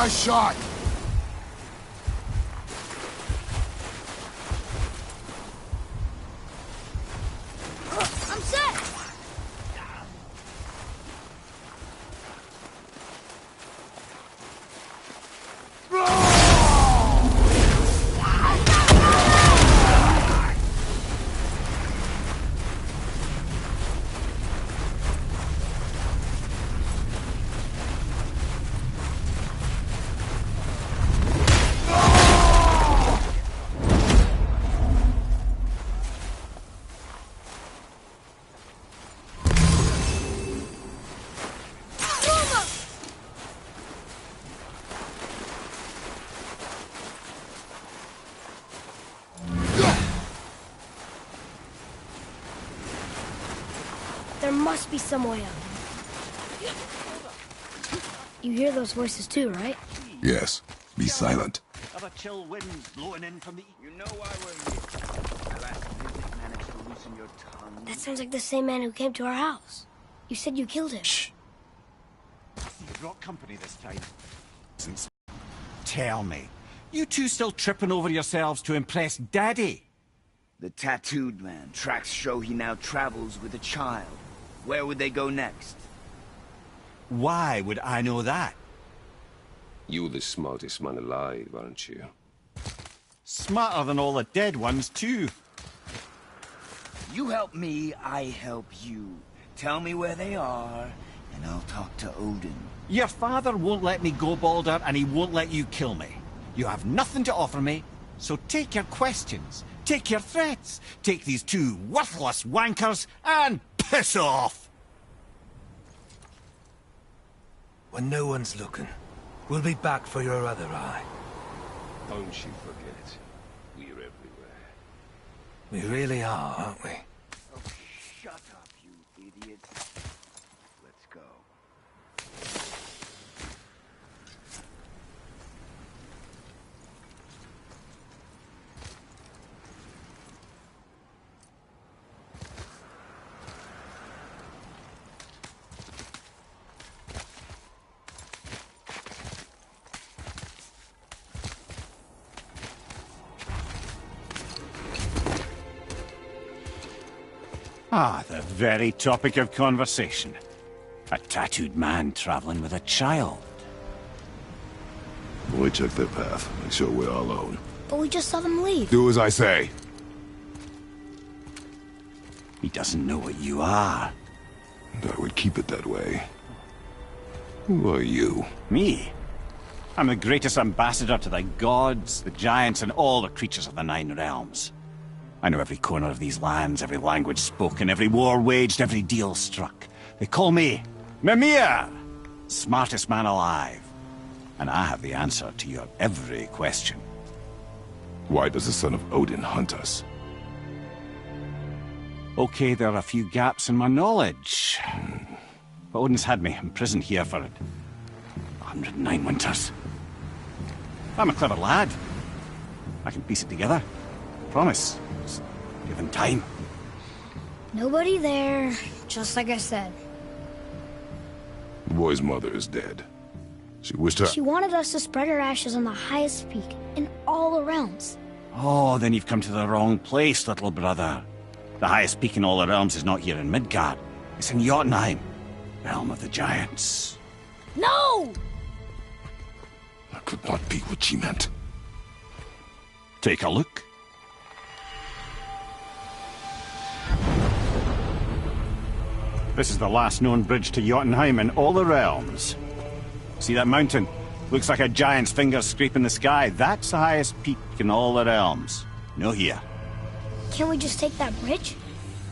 Nice shot! I'm set! There must be some way up. You hear those voices too, right? Yes. Be silent. Other chill winds blowing in from the... You know why we're here. My last visit managed to loosen your tongue. That sounds like the same man who came to our house. You said you killed him. Shh. You brought company this time. Tell me, you two still tripping over yourselves to impress Daddy? The tattooed man. Tracks show he now travels with a child. Where would they go next? Why would I know that? You're the smartest man alive, aren't you? Smarter than all the dead ones, too. You help me, I help you. Tell me where they are, and I'll talk to Odin. Your father won't let me go, Baldur, and he won't let you kill me. You have nothing to offer me, so take your questions, take your threats, take these two worthless wankers, and piss off! When no one's looking, we'll be back for your other eye. Don't you forget, we're everywhere. We really are, aren't we? Oh, shut up, you idiots. Let's go. Ah, the very topic of conversation. A tattooed man traveling with a child. We took their path. Make sure we're all alone. But we just saw them leave. Do as I say. He doesn't know what you are. And I would keep it that way. Who are you? Me? I'm the greatest ambassador to the gods, the giants, and all the creatures of the Nine Realms. I know every corner of these lands, every language spoken, every war waged, every deal struck. They call me Mimir, smartest man alive. And I have the answer to your every question. Why does the son of Odin hunt us? Okay, there are a few gaps in my knowledge. But Odin's had me imprisoned here for 109 winters. I'm a clever lad. I can piece it together. Promise. Just given time. Nobody there, just like I said. The boy's mother is dead. She wished her... She wanted us to spread her ashes on the highest peak in all the realms. Oh, then you've come to the wrong place, little brother. The highest peak in all the realms is not here in Midgard. It's in Jotunheim, realm of the giants. No! That could not be what she meant. Take a look. This is the last known bridge to Jotunheim in all the realms. See that mountain? Looks like a giant's finger scraping the sky. That's the highest peak in all the realms. No here. Can't we just take that bridge?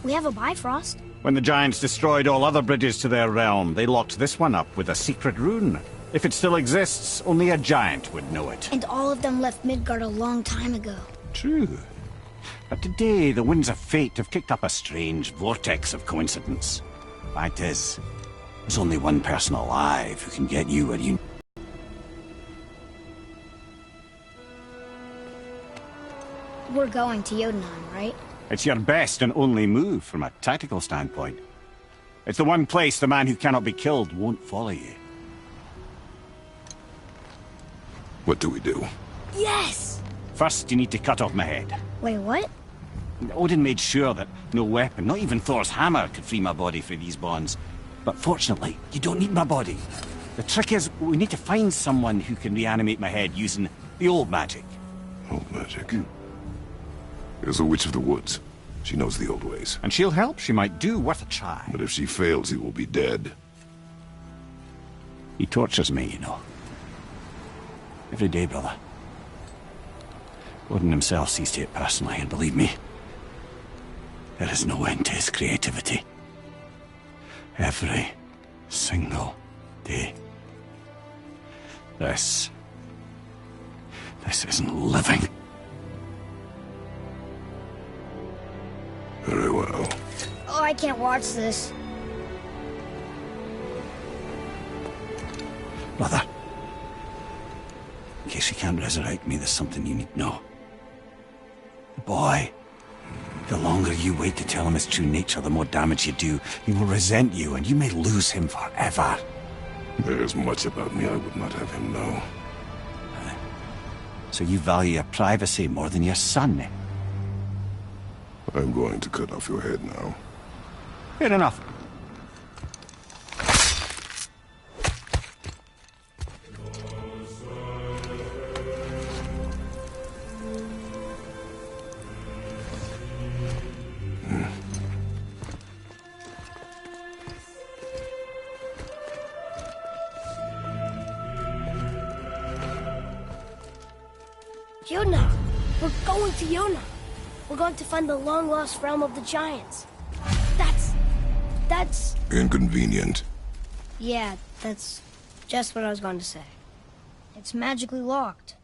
We have a Bifrost. When the giants destroyed all other bridges to their realm, they locked this one up with a secret rune. If it still exists, only a giant would know it. And all of them left Midgard a long time ago. True. But today, the winds of fate have kicked up a strange vortex of coincidence. Fact is, there's only one person alive who can get you where you... We're going to Jotunheim, right? It's your best and only move from a tactical standpoint. It's the one place the man who cannot be killed won't follow you. What do we do? Yes! First, you need to cut off my head. Wait, what? Odin made sure that no weapon, not even Thor's hammer, could free my body from these bonds. But fortunately, you don't need my body. The trick is, we need to find someone who can reanimate my head using the old magic. Old magic. There's a witch of the woods. She knows the old ways. And she'll help. She might do. Worth a try. But if she fails, he will be dead. He tortures me, you know. Every day, brother. Odin himself sees to it personally, and believe me, there is no end to his creativity. Every single day. This isn't living. Very well. Oh, I can't watch this. Brother, in case you can't resurrect me, there's something you need to know. The boy, the longer you wait to tell him his true nature, the more damage you do. He will resent you, and you may lose him forever. There's much about me I would not have him know. So you value your privacy more than your son, eh? I'm going to cut off your head now. Fair enough. Yona! We're going to Yona! We're going to find the long-lost realm of the Giants. That's... Inconvenient. Yeah, that's just what I was going to say. It's magically locked.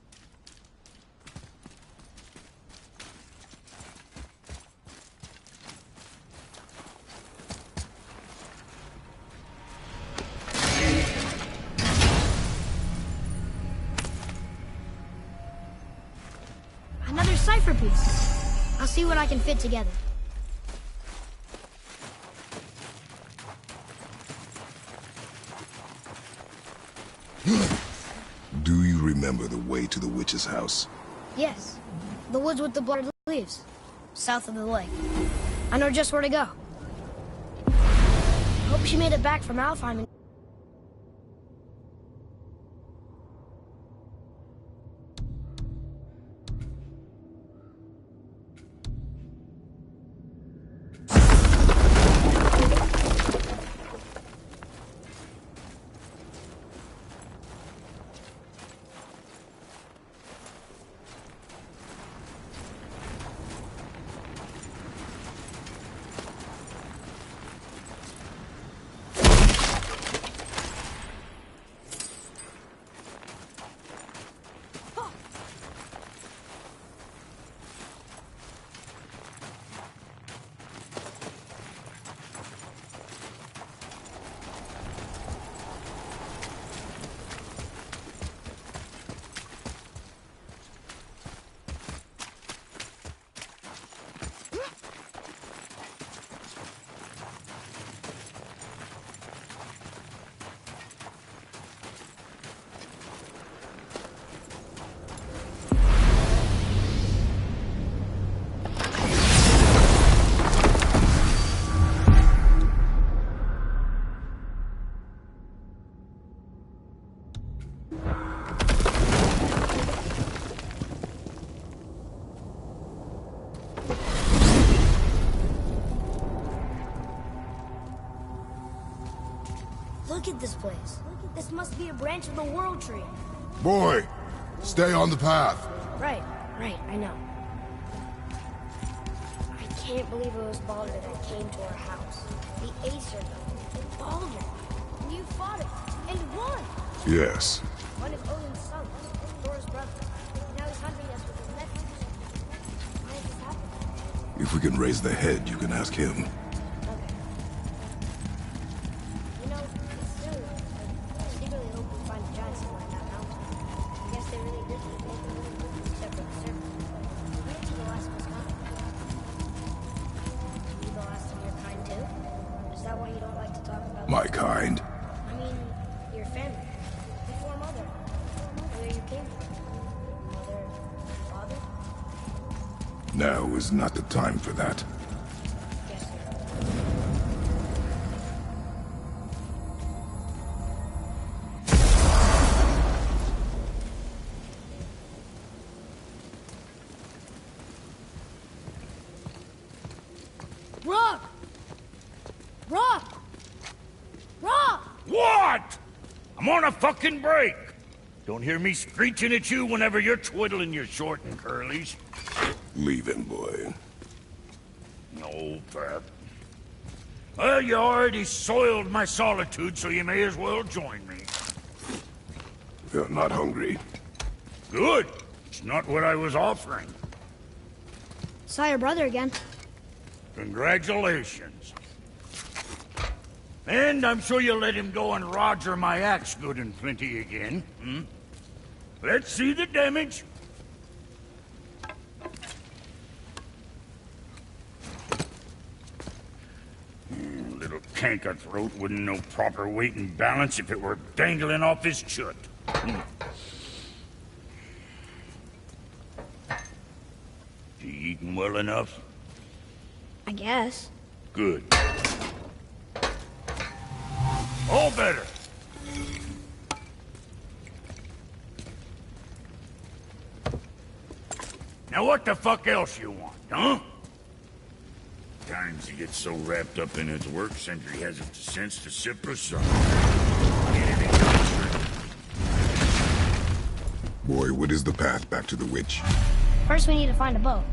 Another cipher piece. I'll see what I can fit together. Do you remember the way to the witch's house? Yes. The woods with the blood leaves. South of the lake. I know just where to go. Hope she made it back from Alfheim and... Look at this place. This must be a branch of the World Tree. Boy, stay on the path. Right, I know. I can't believe it was Baldur that came to our house. The Aesir, though. Baldur. And you fought him. And won. Yes. One of Odin's sons. Thor's brother. Now he's hunting us with his nephews. Why is this happening? If we can raise the head, you can ask him. Okay. You know, it's silly. I secretly hope we find a giant somewhere in that mountain. I guess they really did make a really good step for the serpent. Wait till the last one's gone. You the last of your kind too? Is that why you don't like to talk about My kind? I mean, your family. Before Mother. Where you came from. Now is not the time for that. Yes, sir. Rock! Rock! Rock! What? I'm on a fucking break. Don't hear me screeching at you whenever you're twiddling your short and curlies. Leave him, boy. No, Pep. Well, you already soiled my solitude, so you may as well join me. You're not hungry. Good. It's not what I was offering. Saw your brother again. Congratulations. And I'm sure you'll let him go and roger my axe good and plenty again, hmm? Let's see the damage. Little canker throat wouldn't know proper weight and balance if it were dangling off his chut. You eating well enough? I guess. Good. All better. Now what the fuck else you want, huh? Times he gets so wrapped up in his work, Sentry hasn't the sense to sip or something. Boy, what is the path back to the witch? First, we need to find a boat.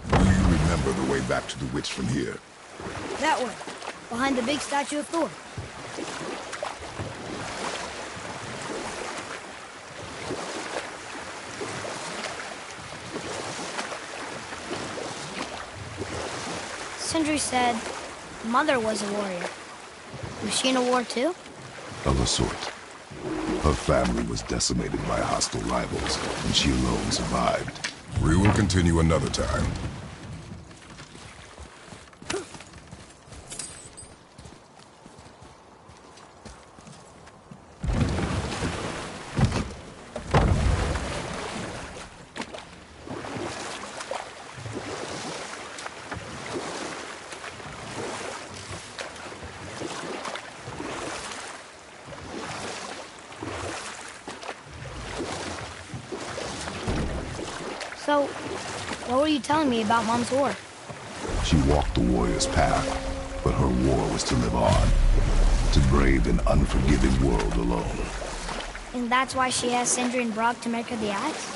Do you remember the way back to the witch from here? That way, behind the big statue of Thor. Sindri said Mother was a warrior. Was she in a war too? Of a sort. Her family was decimated by hostile rivals, and she alone survived. We will continue another time. So, what were you telling me about Mom's war? She walked the warrior's path, but her war was to live on. To brave an unforgiving world alone. And that's why she asked Sindri and Brock to make her the axe?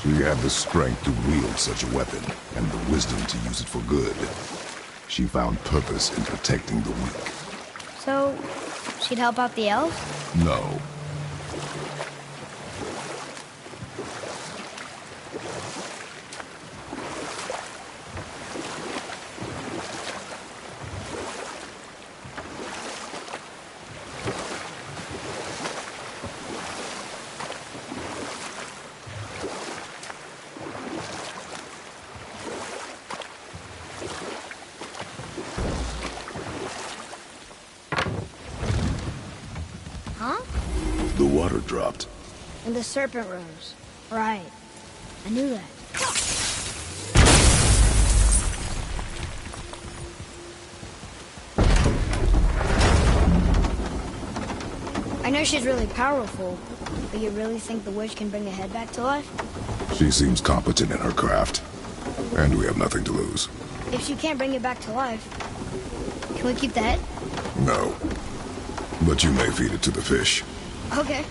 She had the strength to wield such a weapon, and the wisdom to use it for good. She found purpose in protecting the weak. So, she'd help out the elves? No. Huh? The water dropped. And the serpent rose. Right. I knew that. I know she's really powerful, but you really think the witch can bring a head back to life? She seems competent in her craft, and we have nothing to lose. If she can't bring it back to life, can we keep the head? No. But you may feed it to the fish. Okay.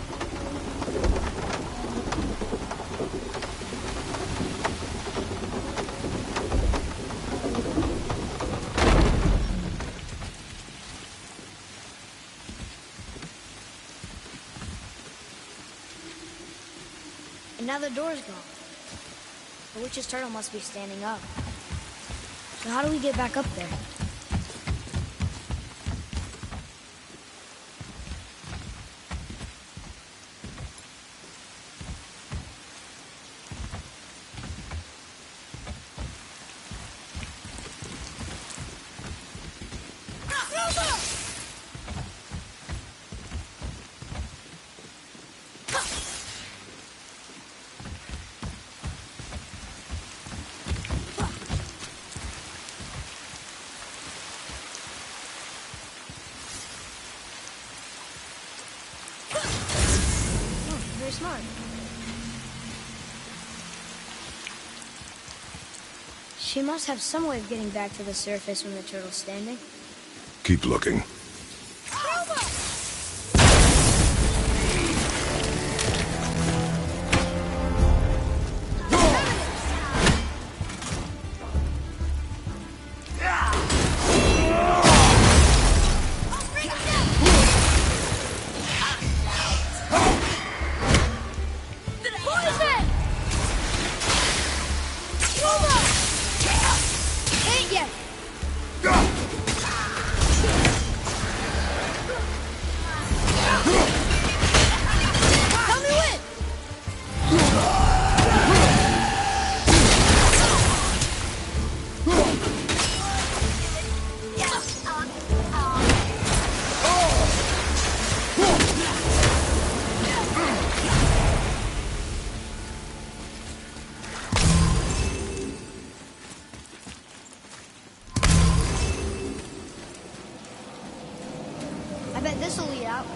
And now the door's gone. The witch's turtle must be standing up. So how do we get back up there? very smart. She must have some way of getting back to the surface when the turtle's standing. Keep looking. I bet this'll lead out.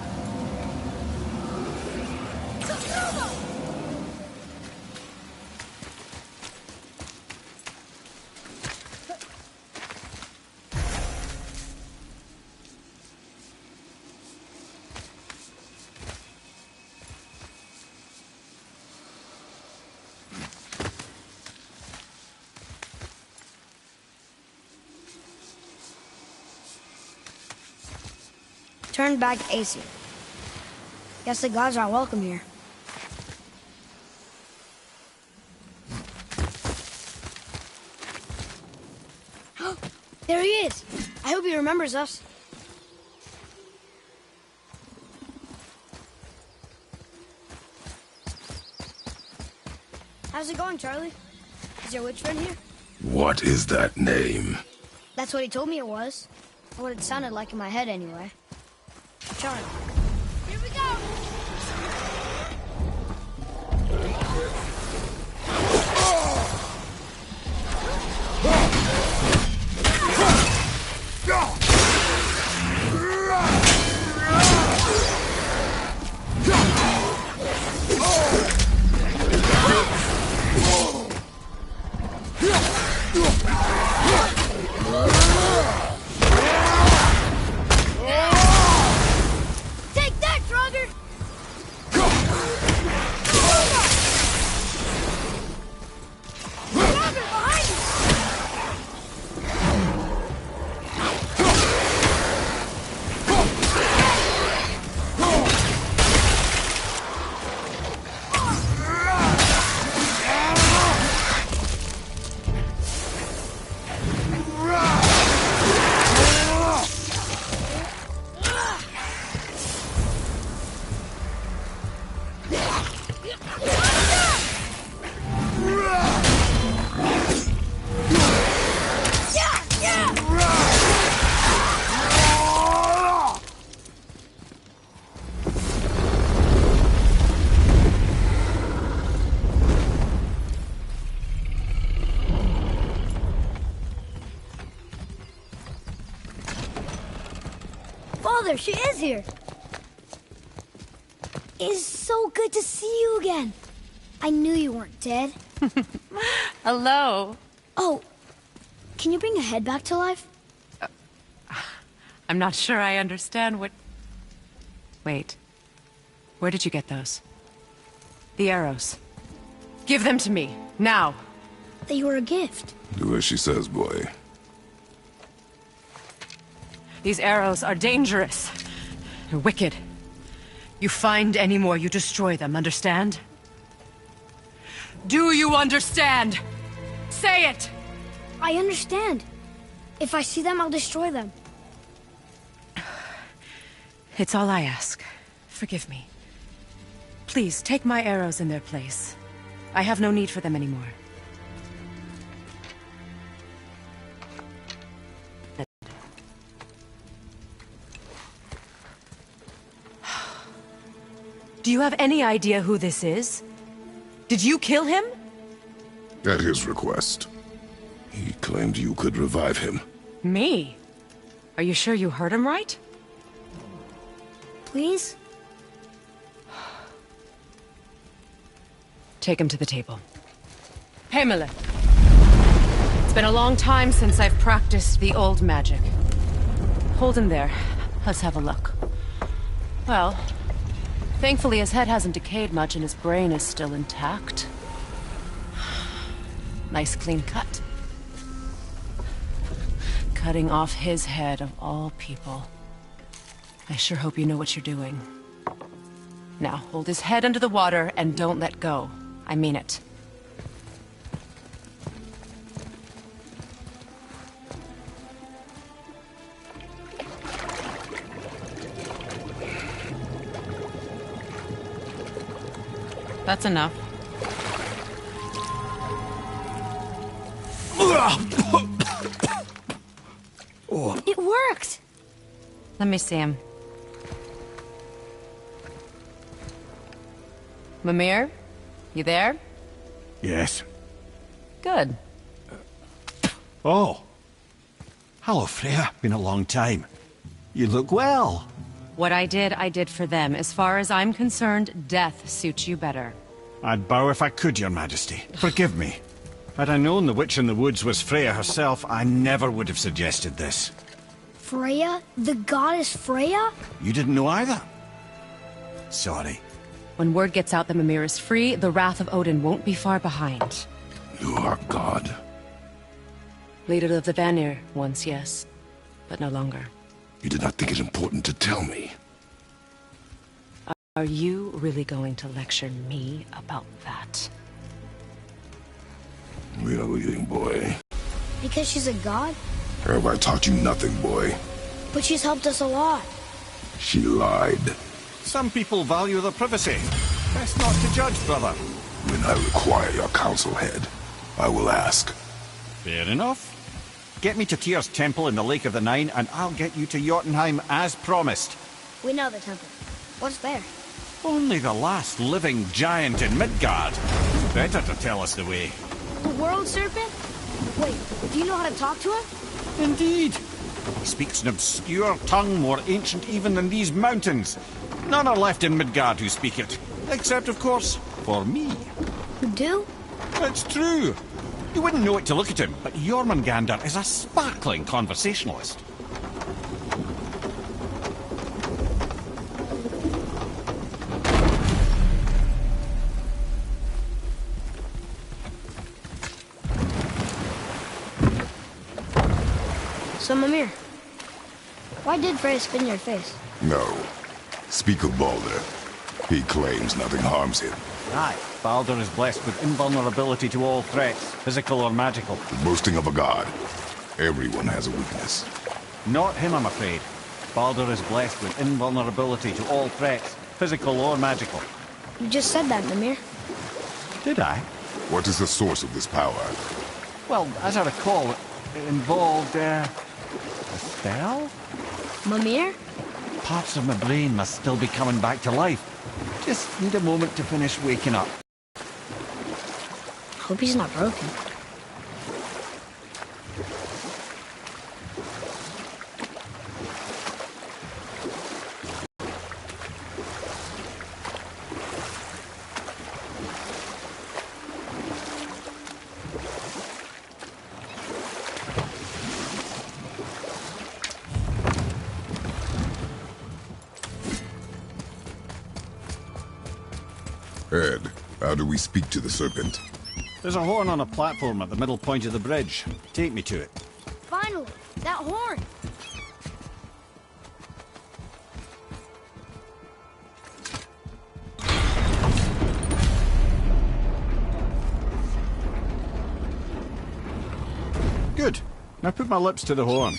Turned back to Aesir. Guess the gods aren't welcome here. There he is! I hope he remembers us. How's it going, Charlie? Is your witch friend here? What is that name? That's what he told me it was. Or what it sounded like in my head, anyway. Charlie. Here we go! Father, she is here. It is so good to see you again. I knew you weren't dead. Hello. Oh, can you bring a head back to life? I'm not sure I understand what... Wait. Where did you get those? The arrows. Give them to me, now. They were a gift. Do as she says, boy. These arrows are dangerous. They're wicked. You find any more, you destroy them, understand? Do you understand? Say it! I understand. If I see them, I'll destroy them. It's all I ask. Forgive me. Please, take my arrows in their place. I have no need for them anymore. Do you have any idea who this is? Did you kill him? At his request. He claimed you could revive him. Me? Are you sure you heard him right? Please? Take him to the table. Himalith. It's been a long time since I've practiced the old magic. Hold him there. Let's have a look. Well, thankfully his head hasn't decayed much and his brain is still intact. Nice clean cut. Cutting off his head of all people. I sure hope you know what you're doing. Now, hold his head under the water and don't let go. I mean it. That's enough. It worked! Let me see him. Mimir? You there? Yes. Good. Oh. Hello, Freya. Been a long time. You look well. What I did for them. As far as I'm concerned, death suits you better. I'd bow if I could, Your Majesty. Forgive me. Had I known the witch in the woods was Freya herself, I never would have suggested this. Freya? The goddess Freya? You didn't know either? Sorry. When word gets out that Mimir is free, the wrath of Odin won't be far behind. You are God. Leader of the Vanir, once, yes. But no longer. You did not think it important to tell me. Are you really going to lecture me about that? Really, boy? Because she's a god? Have I taught you nothing, boy? But she's helped us a lot. She lied. Some people value their privacy. Best not to judge, brother. When I require your counsel, head, I will ask. Fair enough. Get me to Tyr's temple in the Lake of the Nine, and I'll get you to Jotunheim as promised. We know the temple. What's there? Only the last living giant in Midgard. Better to tell us the way. The world serpent? Wait, do you know how to talk to him? Indeed. He speaks an obscure tongue more ancient even than these mountains. None are left in Midgard who speak it. Except, of course, for me. You do? It's true. You wouldn't know it to look at him, but Jormungandr is a sparkling conversationalist. So, Mimir, why did Freya spit in your face? No. Speak of Baldur. He claims nothing harms him. Aye, Baldur is blessed with invulnerability to all threats, physical or magical. The boasting of a god. Everyone has a weakness. Not him, I'm afraid. Baldur is blessed with invulnerability to all threats, physical or magical. You just said that, Mimir. Did I? What is the source of this power? Well, as I recall, it involved, a spell? Mimir? Parts of my brain must still be coming back to life. Just need a moment to finish waking up. Hope he's not broken. Ed, how do we speak to the serpent? There's a horn on a platform at the middle point of the bridge. Take me to it. Finally! That horn! Good. Now put my lips to the horn.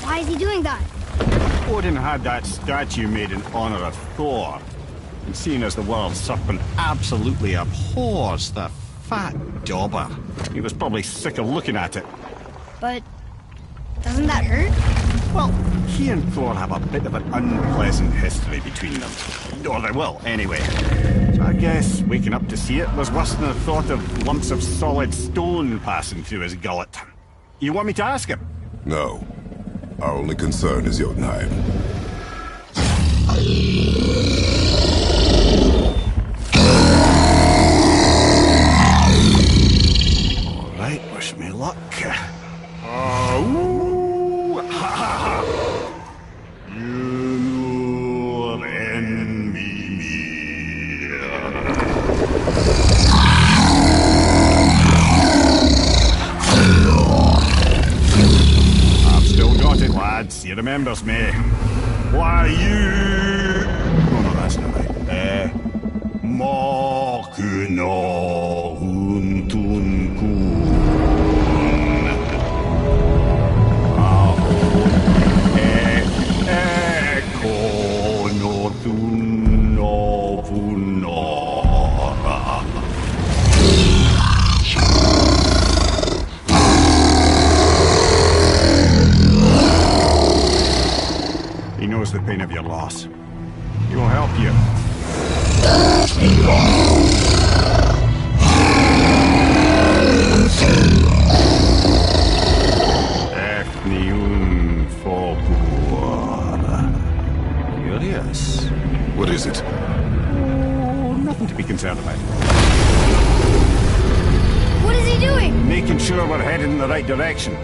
Why is he doing that? Odin had that statue made in honor of Thor. And seeing as the world serpent absolutely abhors the Fat dauber. He was probably sick of looking at it. But doesn't that hurt? Well, he and Thor have a bit of an unpleasant history between them. Or they will, anyway. So I guess waking up to see it was worse than the thought of lumps of solid stone passing through his gullet. You want me to ask him? No. Our only concern is Jotunheim. All right, wish me luck. Ooh, ha, ha, ha. You envy me. I've still got it, lads. He remembers me. Why, you... Oh, no, that's not right. Makuna Huntunkun. He knows the pain of your loss. He will help you. Efniun Fokuar. Curious. What is it? Oh, nothing to be concerned about. What is he doing? Making sure we're heading in the right direction.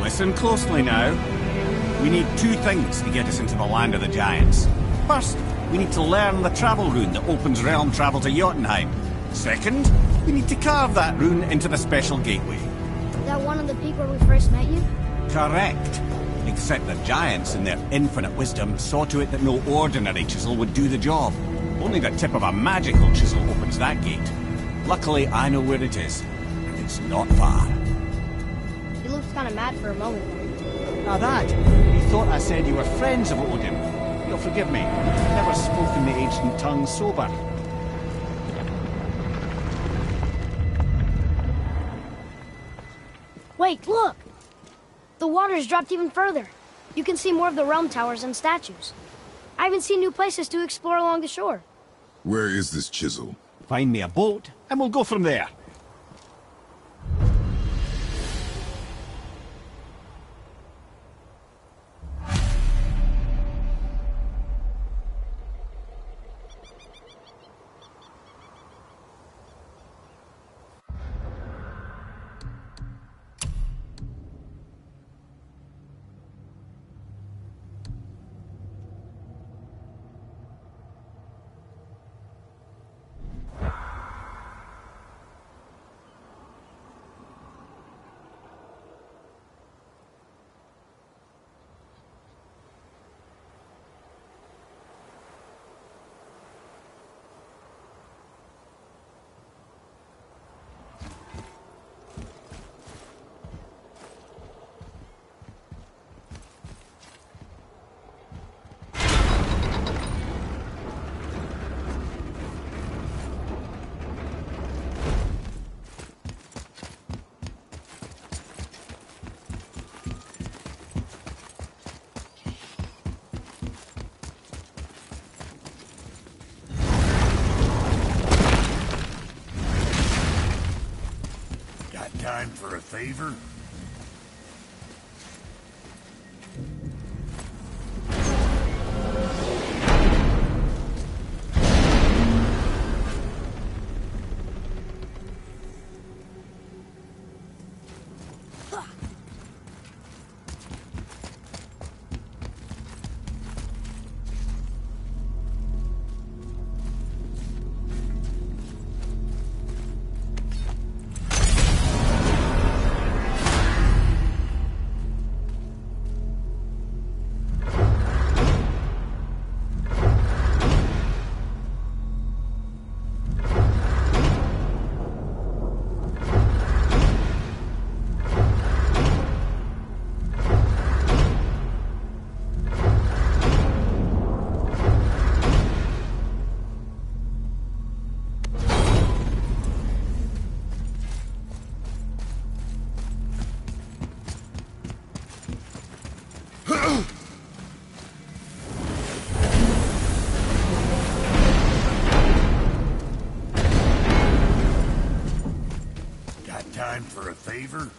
Listen closely now. We need two things to get us into the land of the giants. First, we need to learn the travel rune that opens realm travel to Jotunheim. Second, we need to carve that rune into the special gateway. That one on the peak where we first met you? Correct. Except the giants, in their infinite wisdom, saw to it that no ordinary chisel would do the job. Only the tip of a magical chisel opens that gate. Luckily, I know where it is, and it's not far. He looked kind of mad for a moment. Now that, he thought I said you were friends of Odin. You'll forgive me. I've never spoken the ancient tongue sober. Wait, look! The water's dropped even further. You can see more of the realm towers and statues. I haven't seen new places to explore along the shore. Where is this chisel? Find me a boat, and we'll go from there. Time for a favor? time for a favor?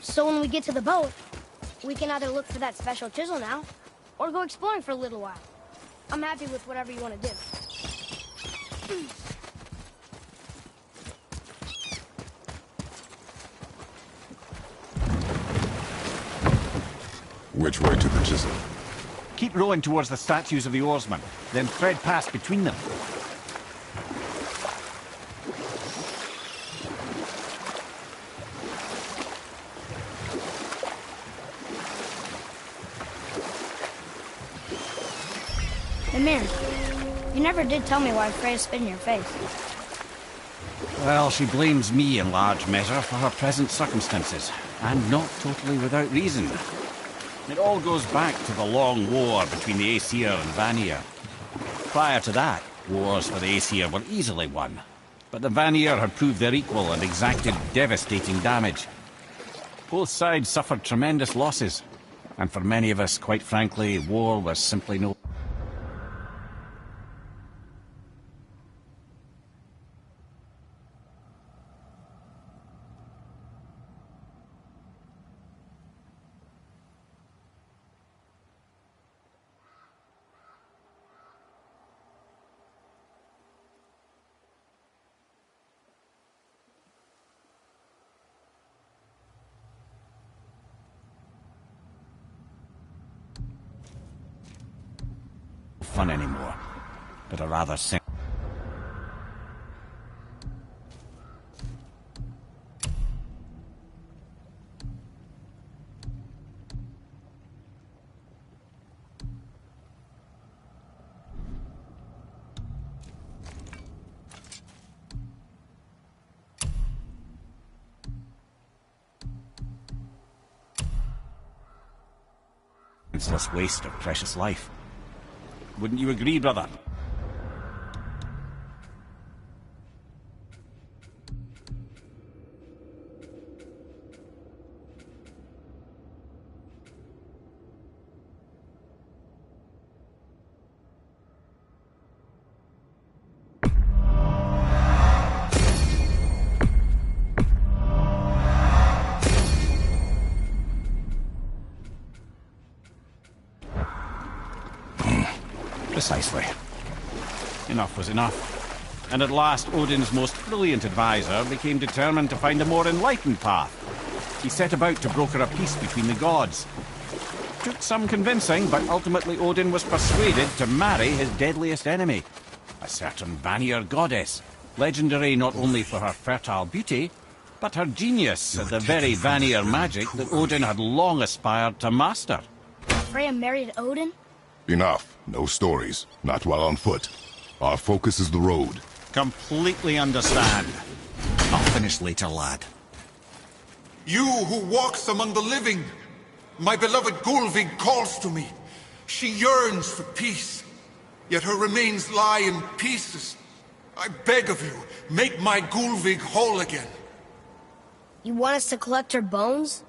So when we get to the boat, we can either look for that special chisel now, or go exploring for a little while. I'm happy with whatever you want to do. Which way to the chisel? Keep rowing towards the statues of the oarsmen, then thread past between them. Mimir, you never did tell me why Freya spit in your face. Well, she blames me in large measure for her present circumstances, and not totally without reason. It all goes back to the long war between the Aesir and Vanir. Prior to that, wars for the Aesir were easily won, but the Vanir had proved their equal and exacted devastating damage. Both sides suffered tremendous losses, and for many of us, quite frankly, war was simply no... fun anymore, but a rather senseless waste of precious life. Wouldn't you agree, brother? Precisely. Enough was enough. And at last, Odin's most brilliant advisor became determined to find a more enlightened path. He set about to broker a peace between the gods. Took some convincing, but ultimately Odin was persuaded to marry his deadliest enemy, a certain Vanir goddess, legendary not only for her fertile beauty, but her genius at the very Vanir magic that Odin had long aspired to master. Freya married Odin? Enough. No stories. Not while on foot. Our focus is the road. Completely understand. I'll finish later, lad. You who walks among the living, my beloved Gullveig calls to me. She yearns for peace, yet her remains lie in pieces. I beg of you, make my Gullveig whole again. You want us to collect her bones?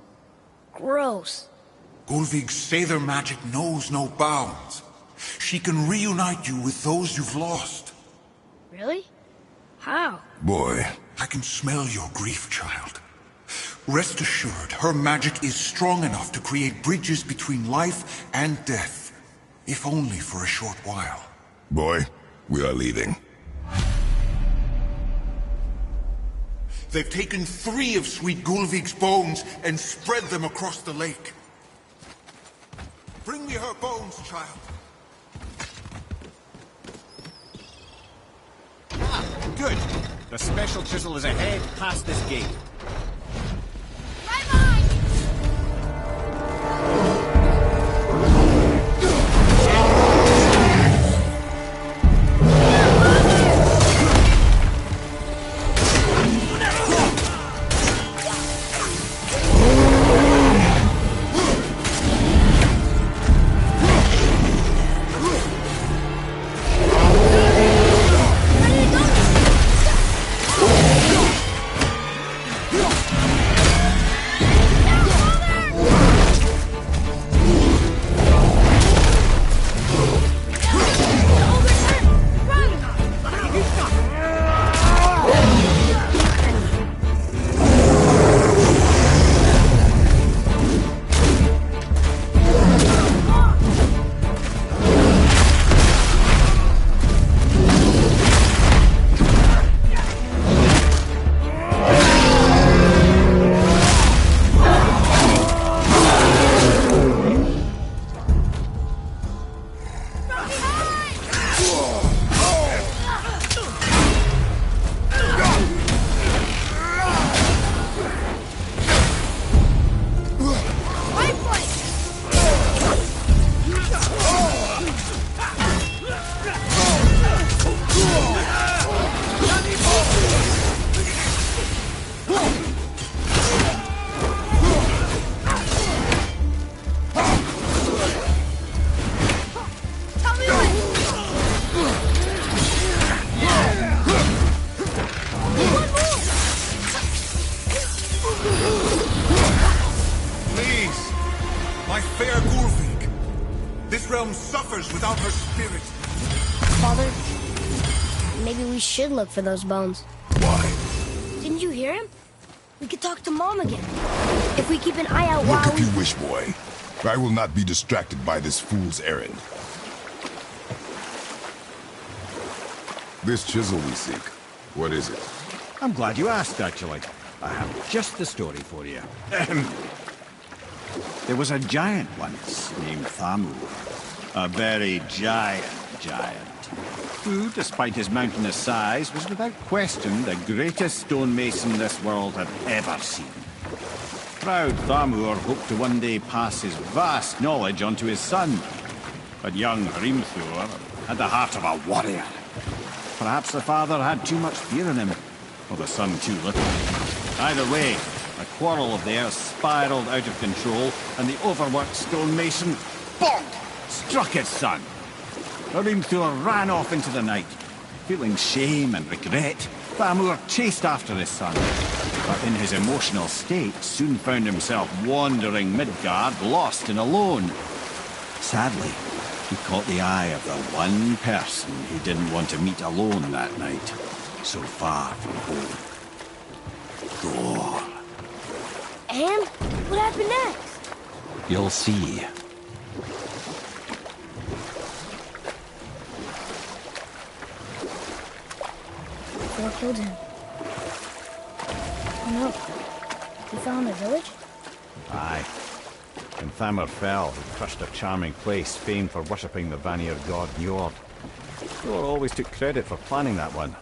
Gross. Gullveig's Seidr magic knows no bounds. She can reunite you with those you've lost. Really? How? Boy. I can smell your grief, child. Rest assured, her magic is strong enough to create bridges between life and death. If only for a short while. Boy, we are leaving. They've taken 3 of sweet Gullveig's bones and spread them across the lake. Bring me her bones, child. Good. The special chisel is ahead, past this gate. My fair Gulvig! This realm suffers without her spirit. Father, maybe we should look for those bones. Why? Didn't you hear him? We could talk to Mom again. If we keep an eye out while Look if you wish, boy. I will not be distracted by this fool's errand. This chisel we seek, what is it? I'm glad you asked, actually. I have just the story for you. There was a giant once named Thamur. A very giant, who, despite his mountainous size, was without question the greatest stonemason this world had ever seen. Proud Thamur hoped to one day pass his vast knowledge on to his son. But young Hrimthur had the heart of a warrior. Perhaps the father had too much fear in him, or the son too little. Either way, a quarrel of theirs spiraled out of control, and the overworked stonemason, bonk, struck his son. Hrimthur ran off into the night. Feeling shame and regret, Thamur chased after his son, but in his emotional state soon found himself wandering Midgard, lost and alone. Sadly, he caught the eye of the one person he didn't want to meet alone that night, so far from home. Thor. And what happened next? You'll see. Thor killed him. Oh no. He fell in the village? Aye. When Thamur fell, he crushed a charming place famed for worshipping the Vanir god Njord. Thor always took credit for planning that one.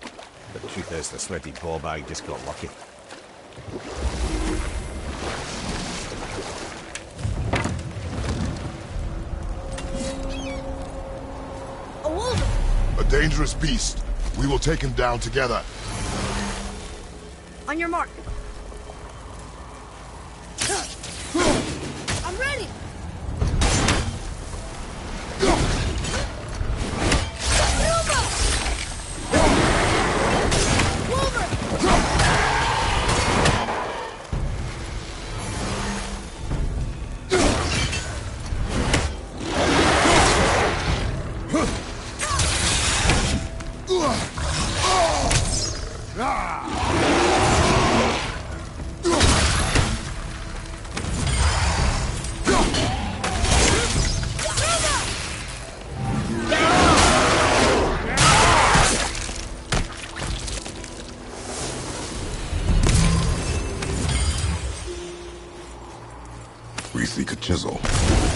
But the truth is, the sweaty ballbag just got lucky. A wolf! A dangerous beast. We will take him down together. On your mark. I'm ready! We seek a chisel.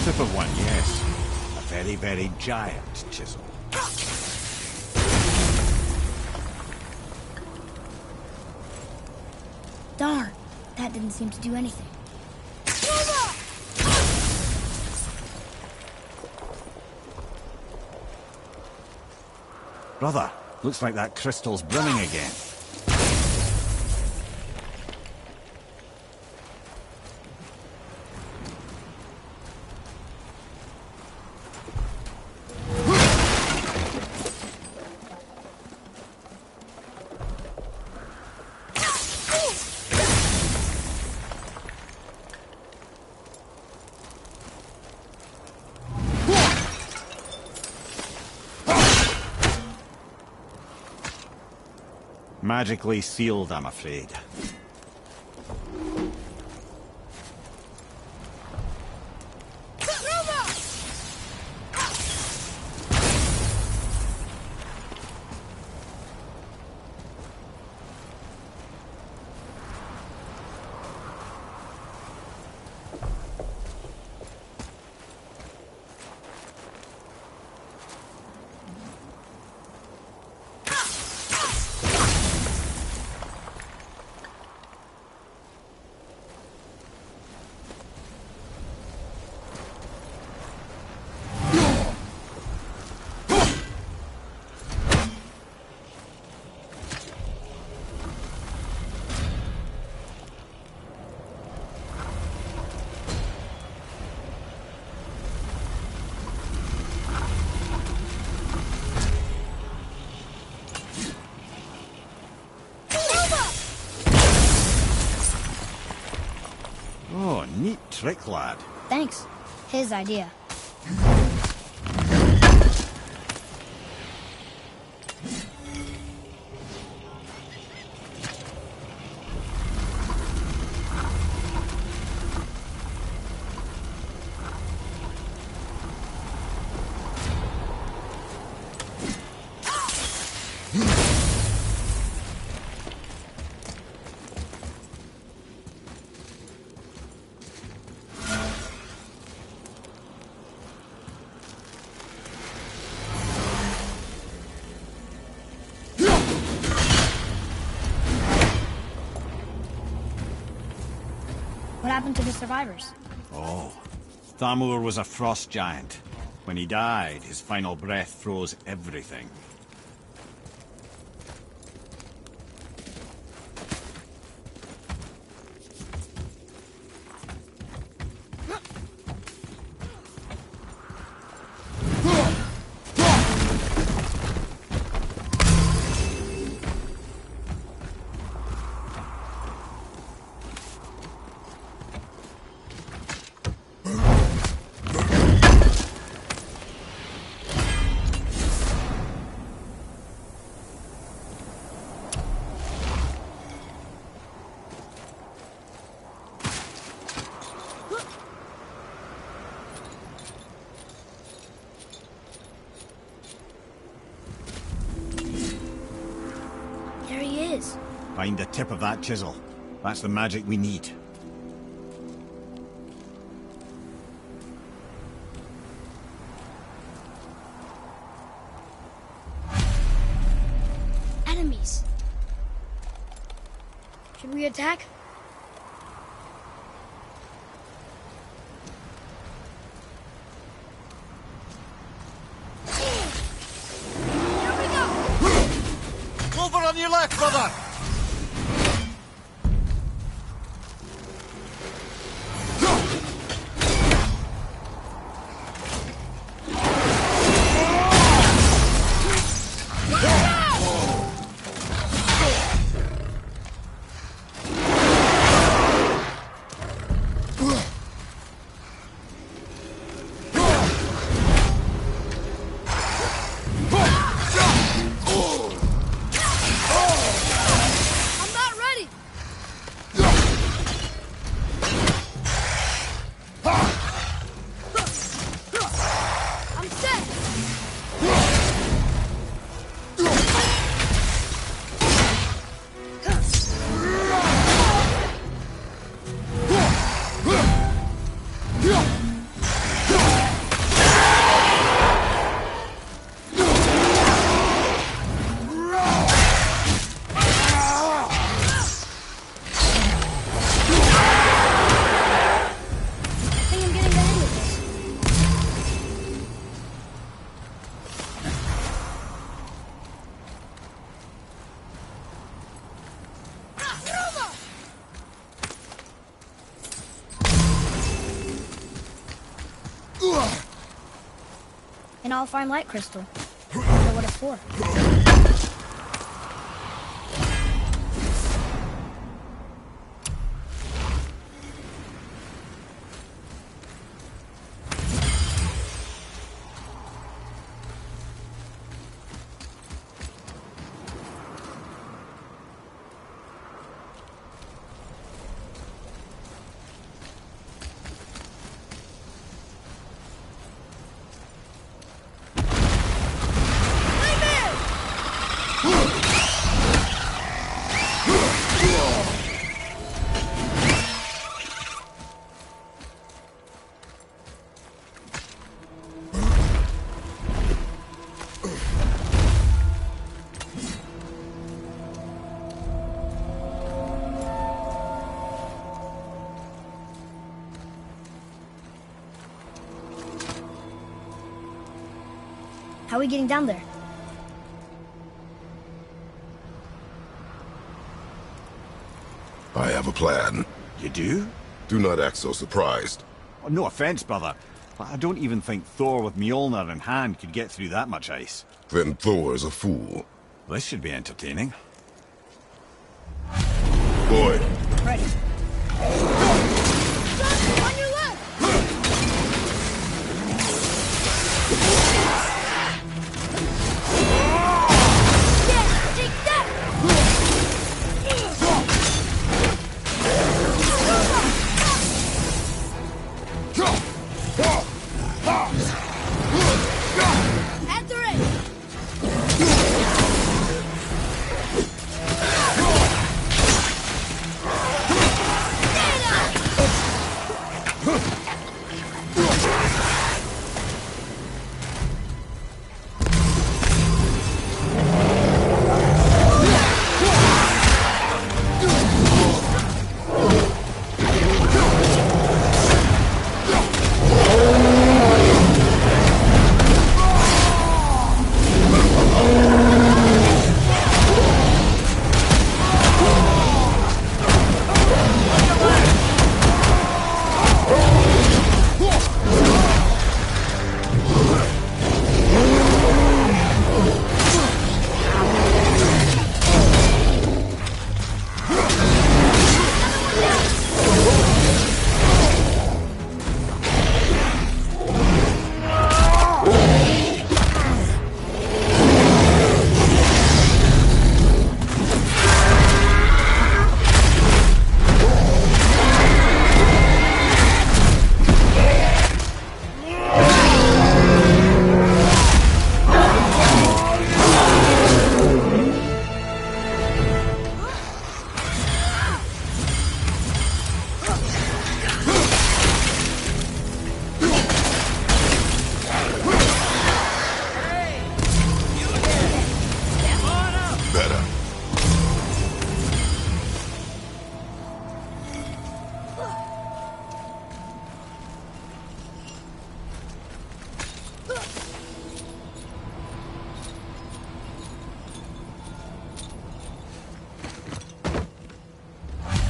Tip of one, yes. A very, very giant chisel. Darn, that didn't seem to do anything. Brother, looks like that crystal's brimming again. Magically sealed, I'm afraid. Oh, neat trick, lad. Thanks. his idea. What happened to the survivors? Oh, Thamur was a frost giant. When he died, his final breath froze everything. There he is. Find the tip of that chisel. That's the magic we need. Enemies. Should we attack? Over on your left, brother! I'm not ready. I'm set. I think I'm getting the hang of this. An all-fine light crystal. I wonder what it's for. How are we getting down there? I have a plan. You do? Do not act so surprised. Oh, no offense, brother, but I don't even think Thor with Mjolnir in hand could get through that much ice. Then Thor's a fool. This should be entertaining. Boy, Ready. On your left! Enter it!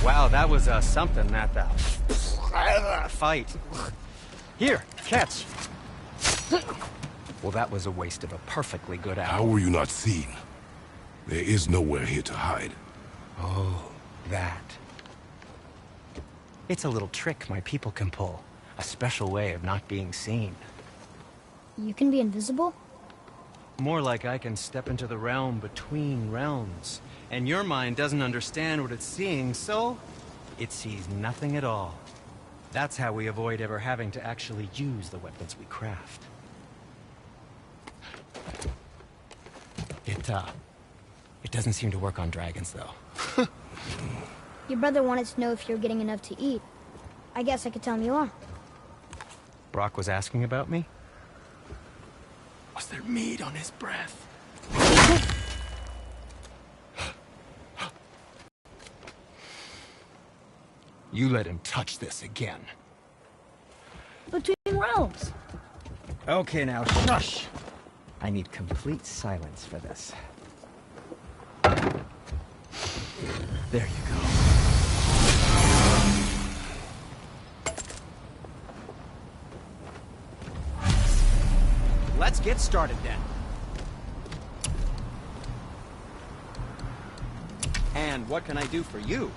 Wow, that was something, that fight. Here, catch. Well, that was a waste of a perfectly good apple. How were you not seen? There is nowhere here to hide. Oh, that. It's a little trick my people can pull. A special way of not being seen. You can be invisible? More like I can step into the realm between realms. And your mind doesn't understand what it's seeing, so it sees nothing at all. That's how we avoid ever having to actually use the weapons we craft. It doesn't seem to work on dragons, though. Your brother wanted to know if you're getting enough to eat. I guess I could tell him you are. Brock was asking about me? Was there meat on his breath? You let him touch this again. Between realms. Okay, now shush. I need complete silence for this. There you go. Let's get started then. And what can I do for you?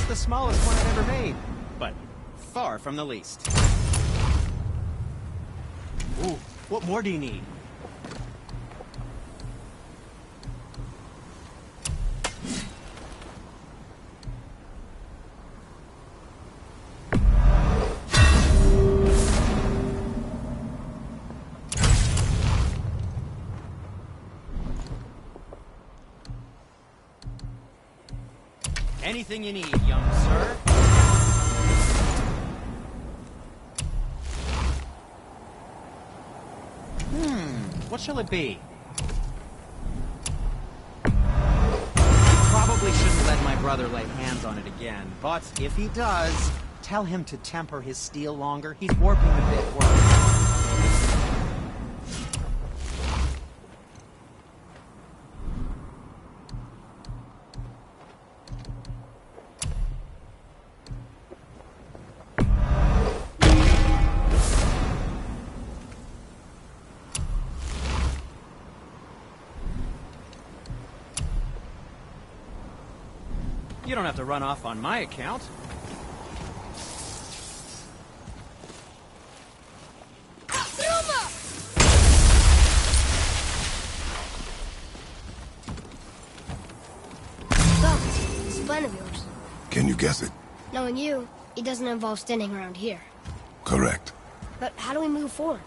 The smallest one I've ever made, but far from the least. Ooh, what more do you need? Anything you need, young sir. What shall it be? Probably shouldn't let my brother lay hands on it again, but if he does, tell him to temper his steel longer. He's warping the bit worse. You don't have to run off on my account. It's a plan of yours. Can you guess it? Knowing you, it doesn't involve standing around here. Correct. But how do we move forward?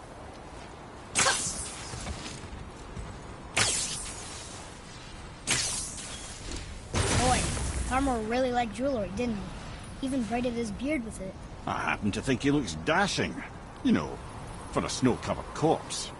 Boy, Armor really liked jewelry, didn't he? Even braided his beard with it. I happen to think he looks dashing. You know, for a snow-covered corpse.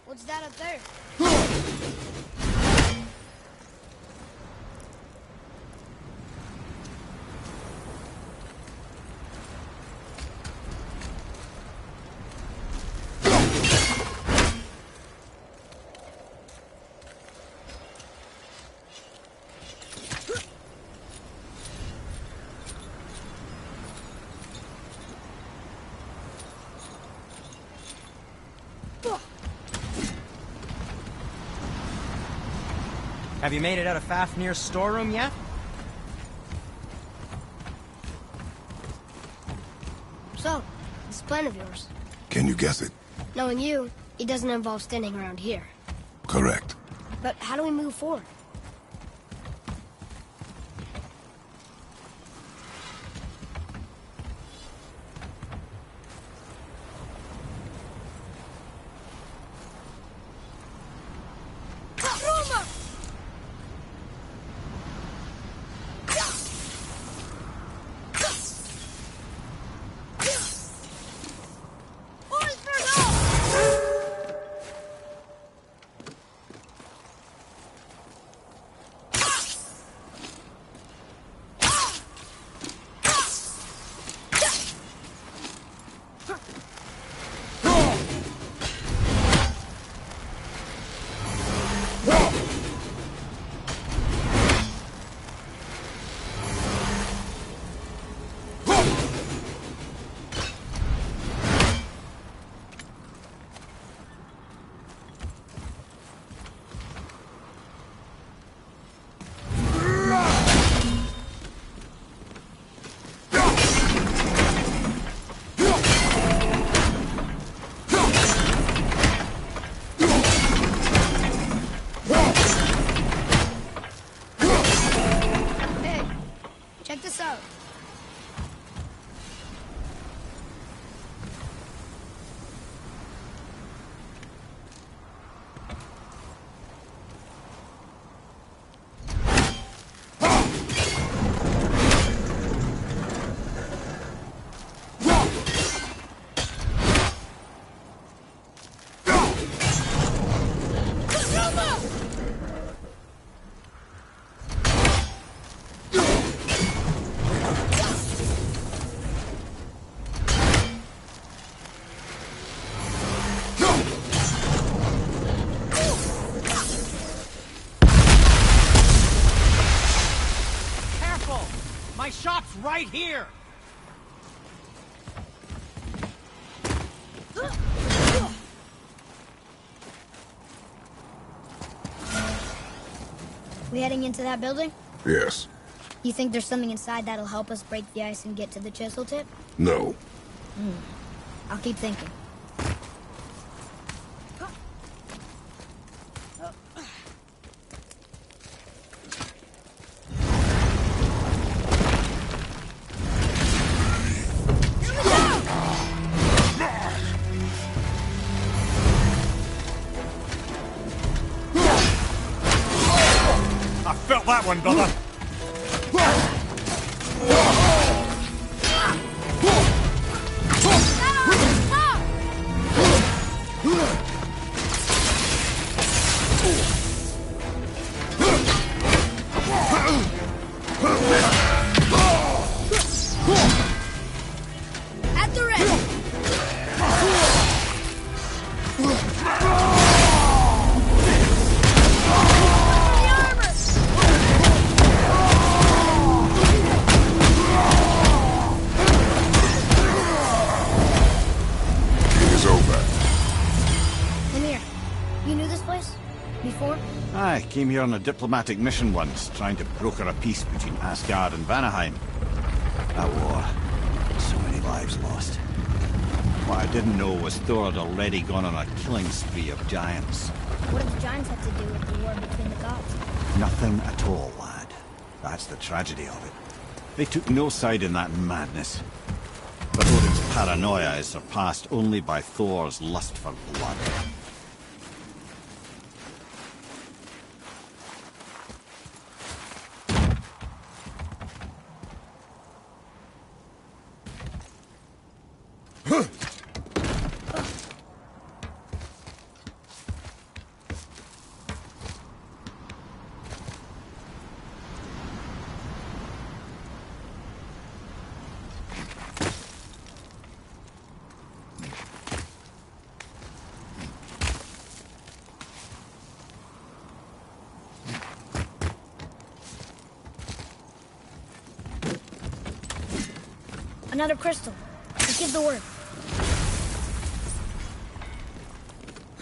What's that up there? Have you made it out of Fafnir's storeroom yet? plan of yours? Can you guess it? Knowing you, it doesn't involve standing around here. Correct. But how do we move forward? Check this out. My shop's right here! We heading into that building? Yes. You think there's something inside that'll help us break the ice and get to the chisel tip? No. I'll keep thinking. I felt that one, brother. At the ready! Before? I came here on a diplomatic mission once, trying to broker a peace between Asgard and Vanaheim. That war. So many lives lost. What I didn't know was Thor had already gone on a killing spree of giants. What did the giants have to do with the war between the gods? Nothing at all, lad. That's the tragedy of it. They took no side in that madness. But Odin's paranoia is surpassed only by Thor's lust for blood. Another crystal. Let's give the word.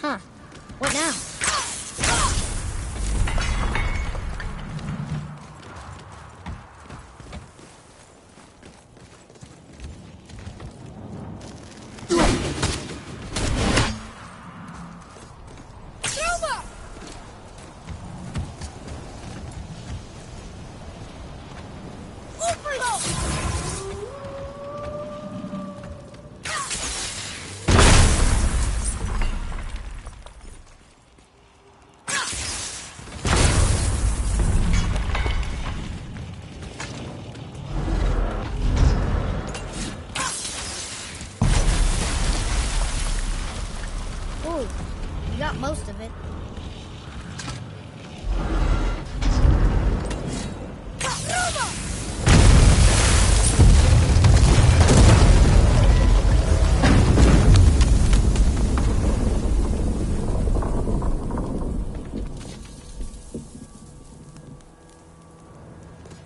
Huh. What now?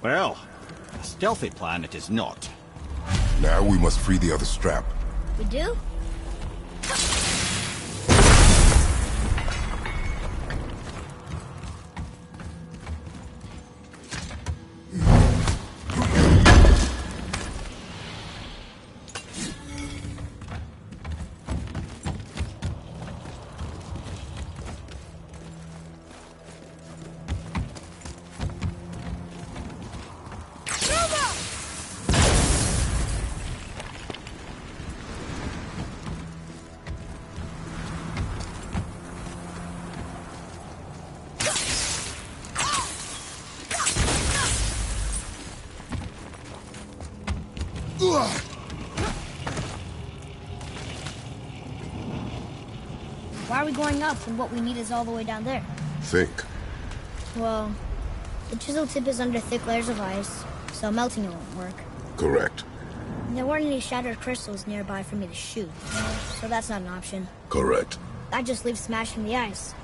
Well, a stealthy plan it is not. Now we must free the other strap. We do? Why are we going up when what we need is all the way down there? Think. Well, the chisel tip is under thick layers of ice, so melting it won't work. Correct. And there weren't any shattered crystals nearby for me to shoot, so that's not an option. Correct. That just leaves smashing the ice.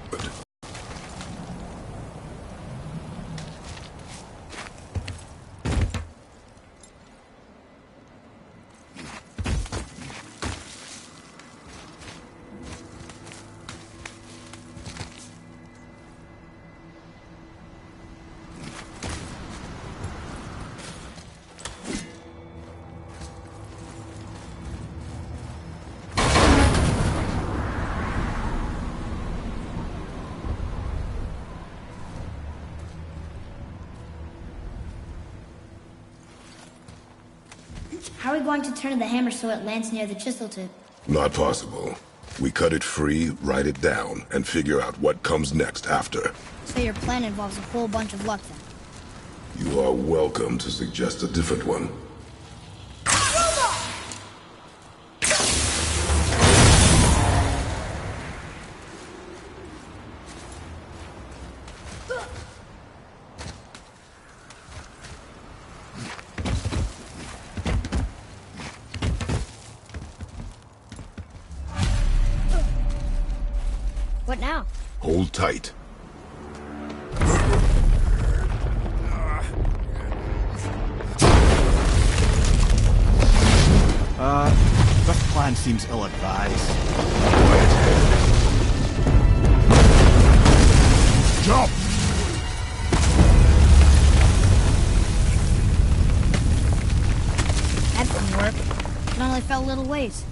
How are we going to turn the hammer so it lands near the chisel tip? Not possible. We cut it free, write it down, and figure out what comes next after. So your plan involves a whole bunch of luck then? You are welcome to suggest a different one. What now? Hold tight. This plan seems ill-advised. Jump! That didn't work. It only fell a little ways.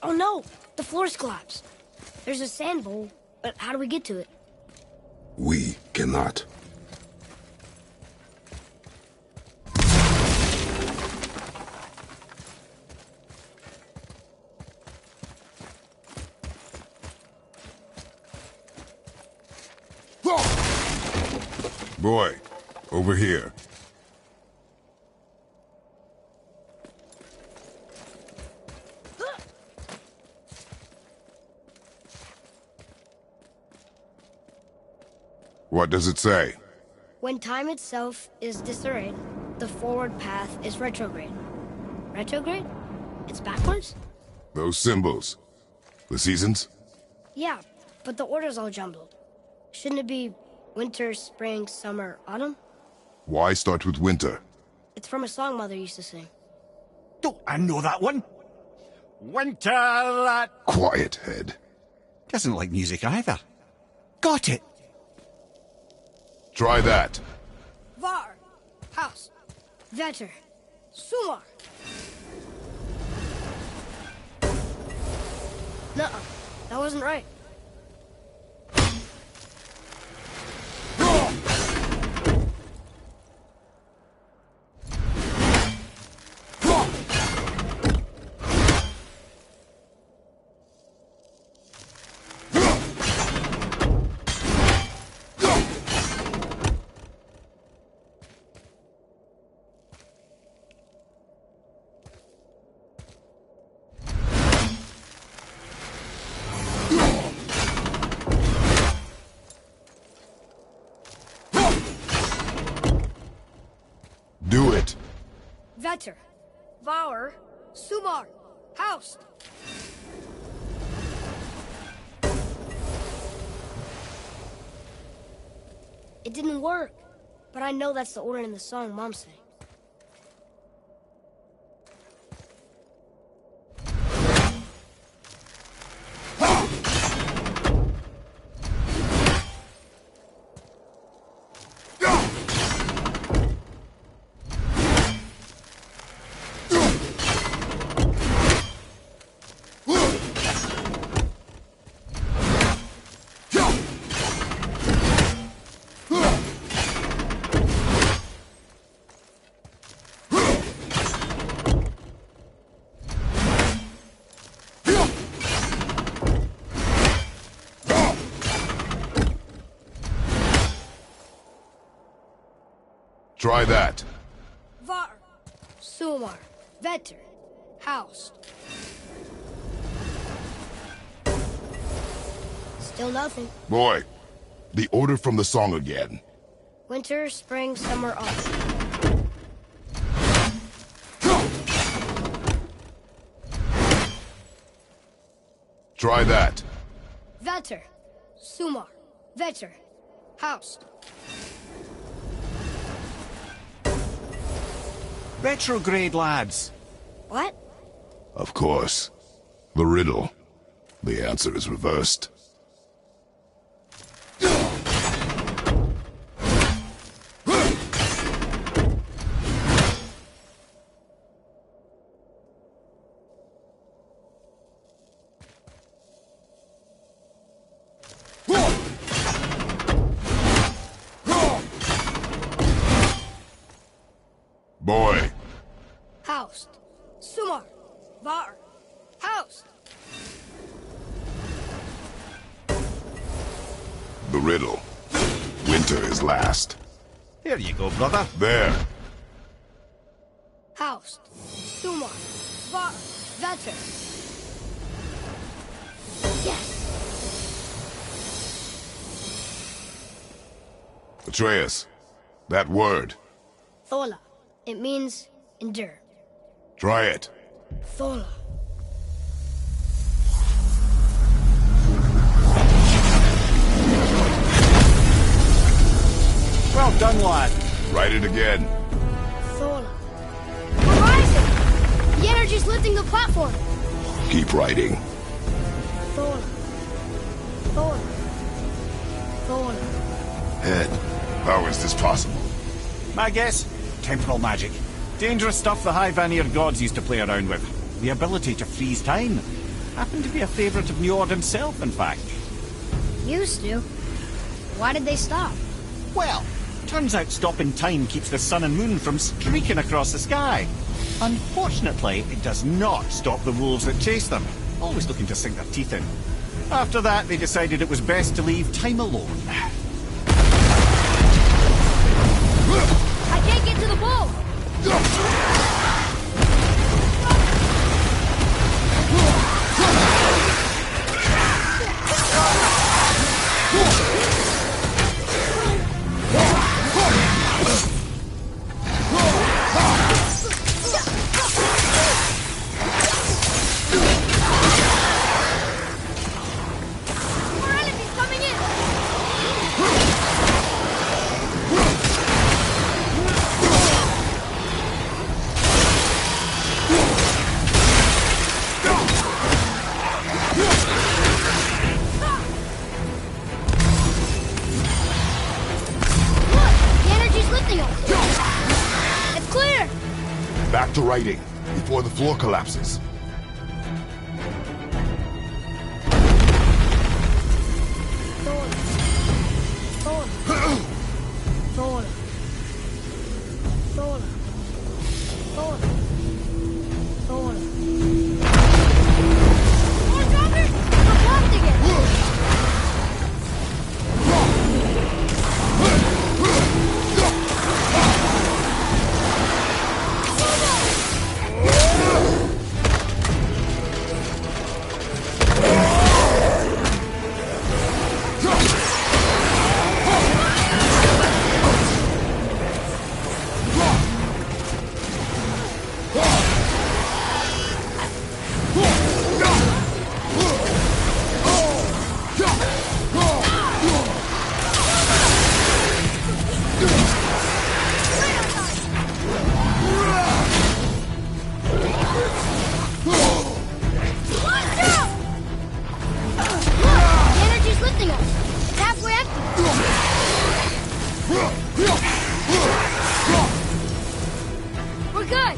Oh no! The floor's collapsed. There's a sand bowl, but how do we get to it? We cannot. Boy, over here. What does it say? When time itself is disarrayed, the forward path is retrograde. Retrograde? It's backwards? Those symbols. The seasons? Yeah, but the order's all jumbled. Shouldn't it be winter, spring, summer, autumn? Why start with winter? It's from a song Mother used to sing. Don't I know that one? Winter that... Quiet, head. Doesn't like music either. Got it! Try that. Var, house, vetter, sumar. Nuh-uh, that wasn't right. that. Vetter, Vaur, Sumar, Haust. It didn't work, but I know that's the order in the song Mom sang. Try that. Var, Sumar, Vetter, Haust. Still nothing. Boy, the order from the song again. Winter, spring, summer, autumn. Try that. Vetter, Sumar, Vetter, Haust. Retrograde, lads. What? Of course. The riddle. The answer is reversed. Boy. Haust, Sumar, Var, Haust. The riddle. Winter is last. Here you go, brother. There. Haust, Sumar, Var, Vetter. Yes! Atreus. That word. Thola. It means endure. Try it. Thola. Well done, lad. Write it again. Thola. We're rising! The energy's lifting the platform. Keep writing. Thola. Thola. Thola. Head. How is this possible? My guess? Temporal magic. Dangerous stuff the High Vanir gods used to play around with. The ability to freeze time. Happened to be a favorite of Njord himself, in fact. Used to. Why did they stop? Well, turns out stopping time keeps the sun and moon from streaking across the sky. Unfortunately, it does not stop the wolves that chase them, always looking to sink their teeth in. After that, they decided it was best to leave time alone. I can't get to the ball! More enemies coming in! It's clear! Back to writing, before the floor collapses. lifting us. It's halfway empty. We're good.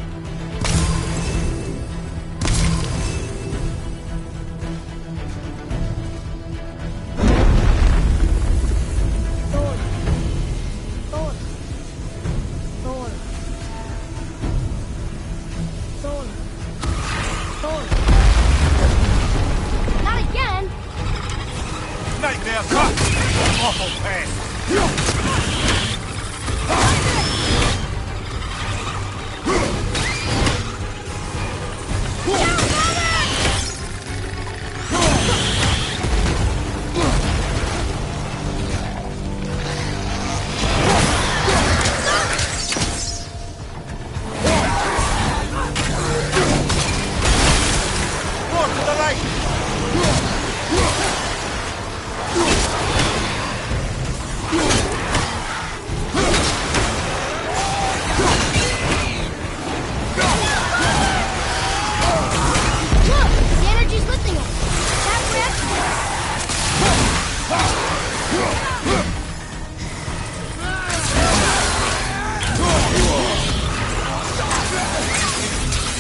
Nightmare cut! Awful pain! More to the right!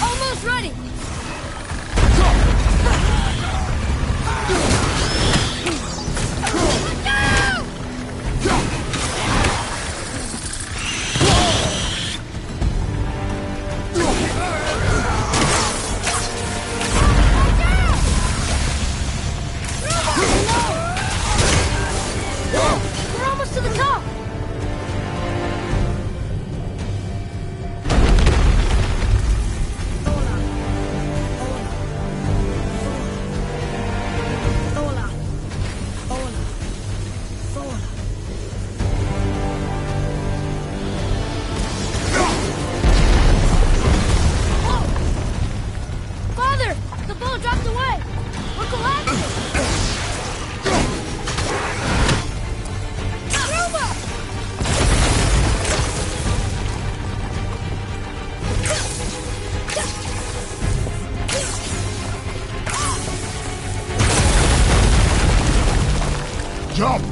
Almost ready. We're almost to the top. Father, the boat dropped away. We're collapsing. Jump!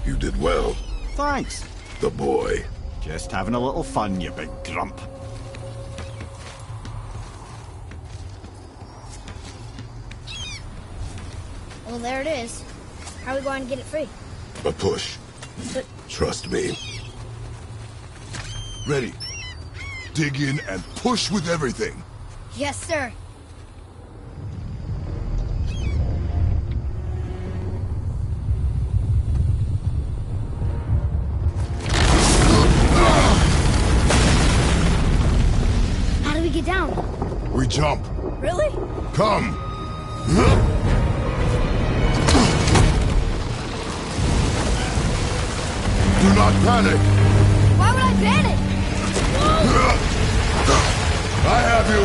You did well. Thanks. The boy. Just having a little fun, you big grump. Well, there it is. How are we going to get it free? A push. But Trust me. Ready. Dig in and push with everything. yes, sir. How do we get down? We jump. Really? Come. Do not panic. Why would I panic? I have you.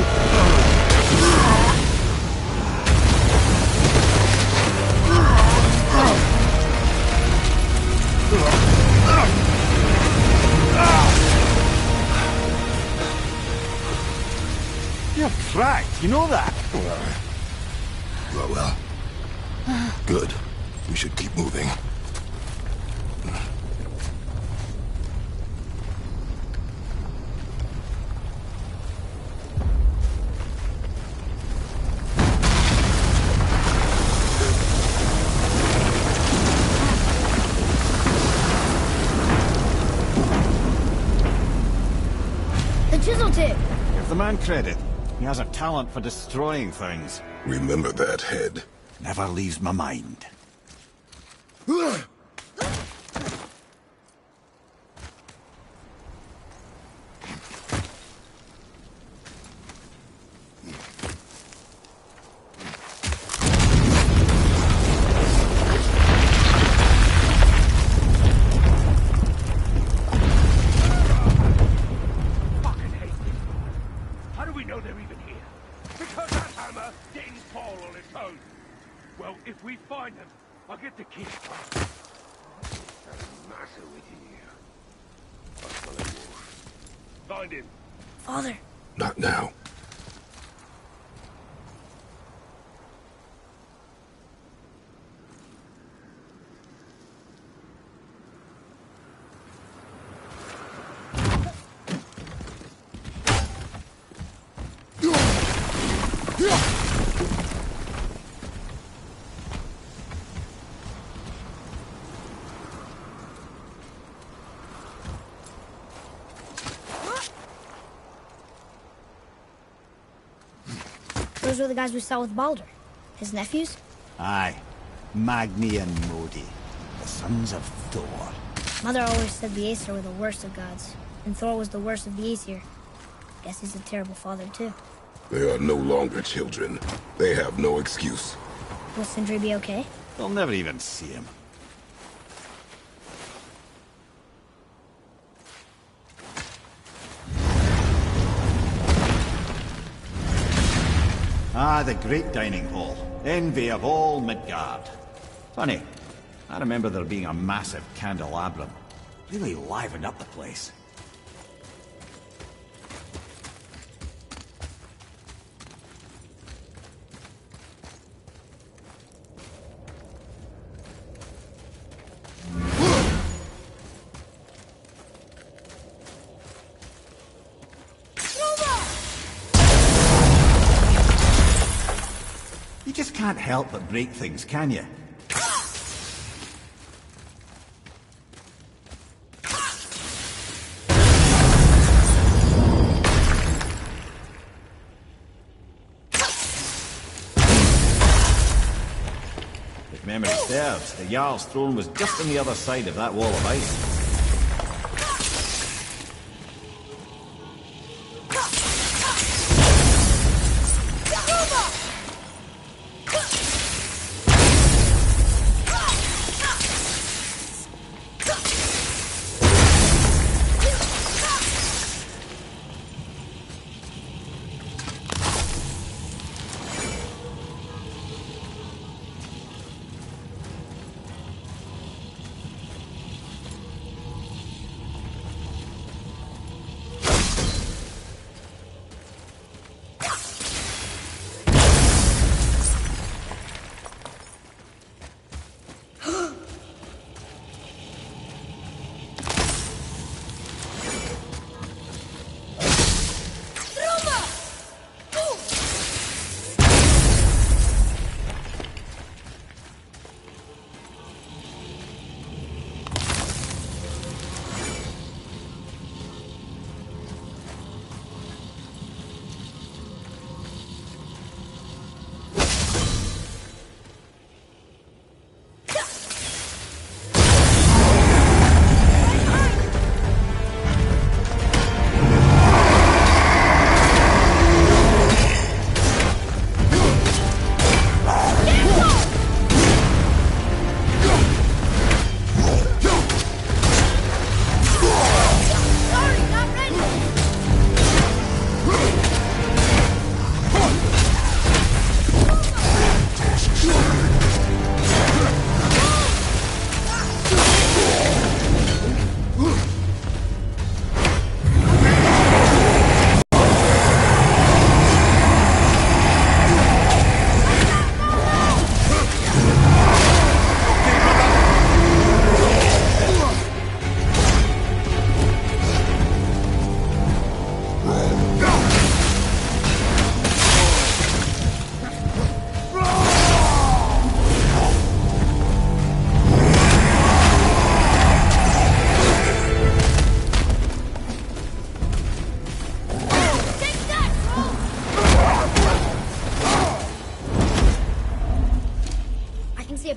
You're cracked, you know that? Well. Good. We should keep moving. The chisel tip. Give the man credit. He has a talent for destroying things. Remember that head. Never leaves my mind. Fucking hate this. How do we know they're even here? Because that hammer didn't fall on its own. Well, if we find them, I'll get the key. find him. Father. Not now. Those were the guys we saw with Baldur. His nephews? Aye. Magni and Modi, the sons of Thor. Mother always said the Aesir were the worst of gods, and Thor was the worst of the Aesir. Guess he's a terrible father, too. They are no longer children. They have no excuse. Will Sindri be okay? They'll never even see him. Ah, the great dining hall. Envy of all Midgard. Funny, I remember there being a massive candelabrum. Really livened up the place. You just can't help but break things, can you? If memory serves, the Jarl's throne was just on the other side of that wall of ice.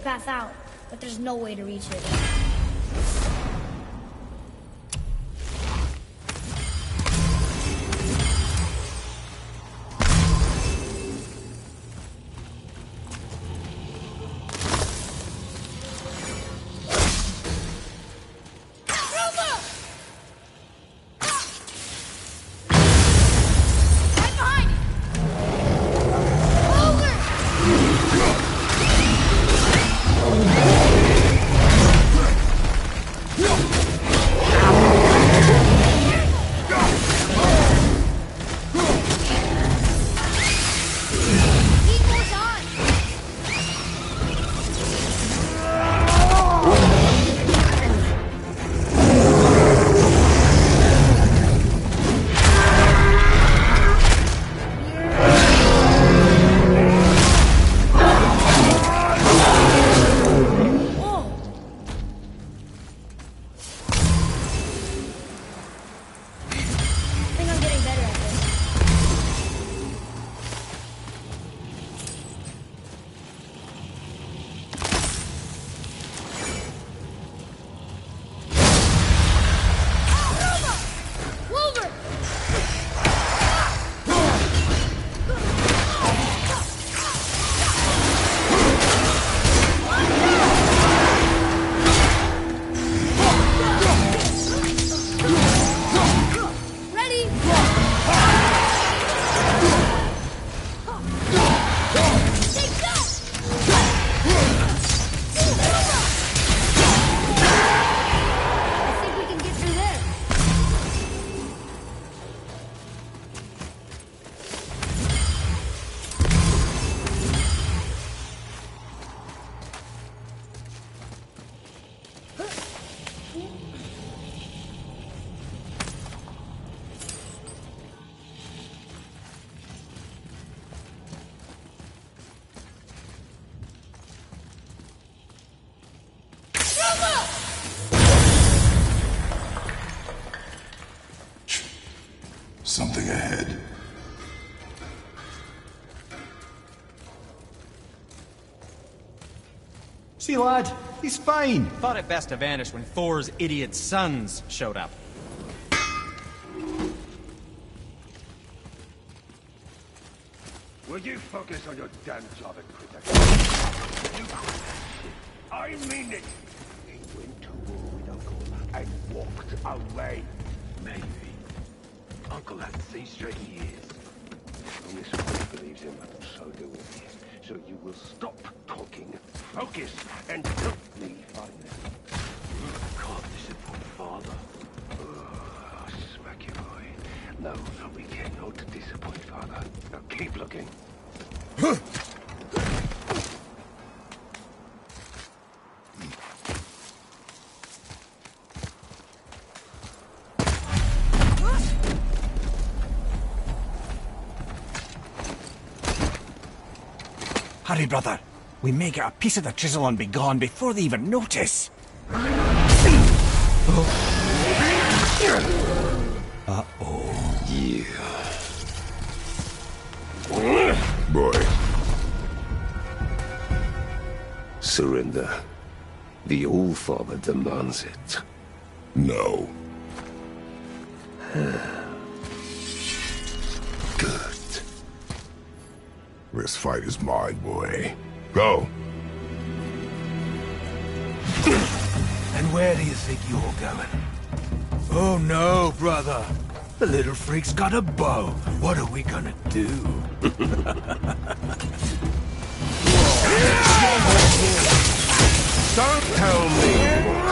path out, but there's no way to reach it. Something ahead. See, lad, he's fine. Thought it best to vanish when Thor's idiot sons showed up. Will you focus on your damn job and quit that? You quit that shit. I mean it. He went to war with Uncle and walked away. Maybe. Uncle hasn't seen straight in years. Only someone believes him, so do we. So you will stop talking, focus, and help me find them. Can't disappoint Father. Oh, smack you, boy. No, we cannot disappoint Father. Now keep looking. Hurry, brother. We may get a piece of the chisel and be gone before they even notice. Yeah. Boy. Surrender. The All-Father demands it. No. Good. This fight is mine, boy. Go. And where do you think you're going? Oh no, brother. The little freak's got a bow. What are we gonna do? Don't tell me!